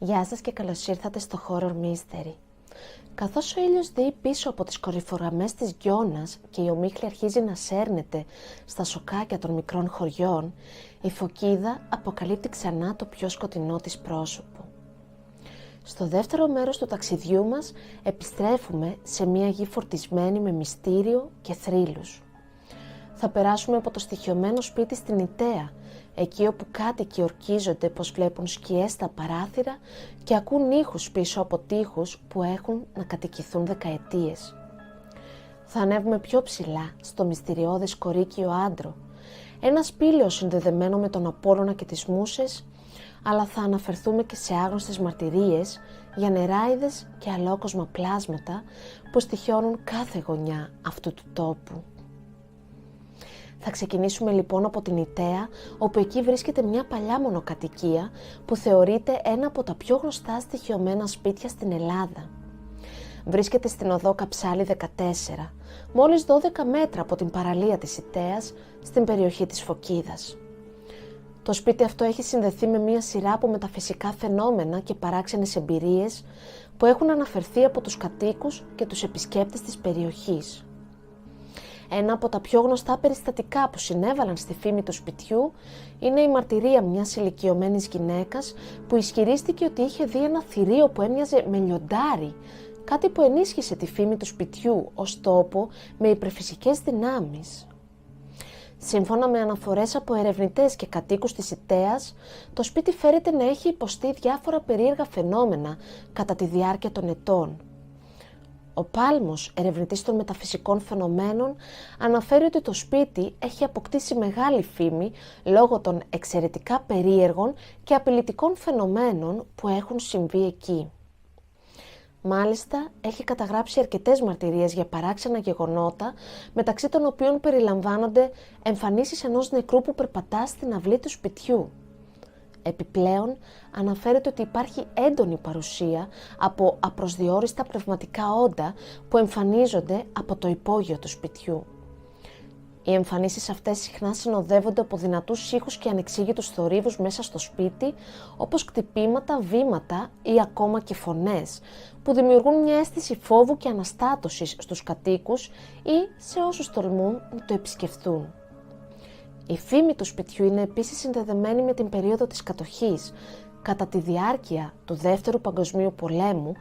Γεια σας και καλώς ήρθατε στο Horror Mystery. Καθώς ο ήλιος δει πίσω από τις κορυφογραμμές της Γιώνας και η ομίχλη αρχίζει να σέρνεται στα σοκάκια των μικρών χωριών, η φωκίδα αποκαλύπτει ξανά το πιο σκοτεινό της πρόσωπο. Στο δεύτερο μέρος του ταξιδιού μας επιστρέφουμε σε μια γη φορτισμένη με μυστήριο και θρύλους. Θα περάσουμε από το στοιχειωμένο σπίτι στην Ιταία, εκεί όπου κάτοικοι ορκίζονται πως βλέπουν σκιές στα παράθυρα και ακούν ήχους πίσω από τοίχους που έχουν να κατοικηθούν δεκαετίες. Θα ανέβουμε πιο ψηλά στο μυστηριώδες κορίκιο άντρο, ένα σπήλαιο συνδεδεμένο με τον Απόλλωνα και τις Μούσες, αλλά θα αναφερθούμε και σε άγνωστες μαρτυρίες για νεράιδες και αλόκοσμα πλάσματα που στοιχιώνουν κάθε γωνιά αυτού του τόπου. Θα ξεκινήσουμε λοιπόν από την Ιταία, όπου εκεί βρίσκεται μια παλιά μονοκατοικία που θεωρείται ένα από τα πιο γνωστά στοιχειωμένα σπίτια στην Ελλάδα. Βρίσκεται στην οδό Καψάλη 14, μόλις 12 μέτρα από την παραλία της Ιταίας, στην περιοχή της Φωκίδας. Το σπίτι αυτό έχει συνδεθεί με μια σειρά από μεταφυσικά φαινόμενα και παράξενες εμπειρίες που έχουν αναφερθεί από τους κατοίκους και τους επισκέπτες της περιοχής. Ένα από τα πιο γνωστά περιστατικά που συνέβαλαν στη φήμη του σπιτιού είναι η μαρτυρία μιας ηλικιωμένης γυναίκας που ισχυρίστηκε ότι είχε δει ένα θηρίο που έμοιαζε με λιοντάρι, κάτι που ενίσχυσε τη φήμη του σπιτιού ως τόπο με υπερφυσικές δυνάμεις. Σύμφωνα με αναφορές από ερευνητές και κατοίκους της Ιταίας, το σπίτι φέρεται να έχει υποστεί διάφορα περίεργα φαινόμενα κατά τη διάρκεια των ετών. Ο Πάλμος, ερευνητής των μεταφυσικών φαινομένων, αναφέρει ότι το σπίτι έχει αποκτήσει μεγάλη φήμη λόγω των εξαιρετικά περίεργων και απειλητικών φαινομένων που έχουν συμβεί εκεί. Μάλιστα, έχει καταγράψει αρκετές μαρτυρίες για παράξενα γεγονότα, μεταξύ των οποίων περιλαμβάνονται εμφανίσεις ενός νεκρού που περπατά στην αυλή του σπιτιού. Επιπλέον, αναφέρεται ότι υπάρχει έντονη παρουσία από απροσδιόριστα πνευματικά όντα που εμφανίζονται από το υπόγειο του σπιτιού. Οι εμφανίσεις αυτές συχνά συνοδεύονται από δυνατούς ήχους και ανεξήγητους θορύβους μέσα στο σπίτι, όπως κτυπήματα, βήματα ή ακόμα και φωνές, που δημιουργούν μια αίσθηση φόβου και αναστάτωσης στους κατοίκους ή σε όσους τολμούν να το επισκεφθούν. Η φήμη του σπιτιού είναι επίσης συνδεδεμένη με την περίοδο της κατοχής. Κατά τη διάρκεια του Δεύτερου Παγκοσμίου Πολέμου,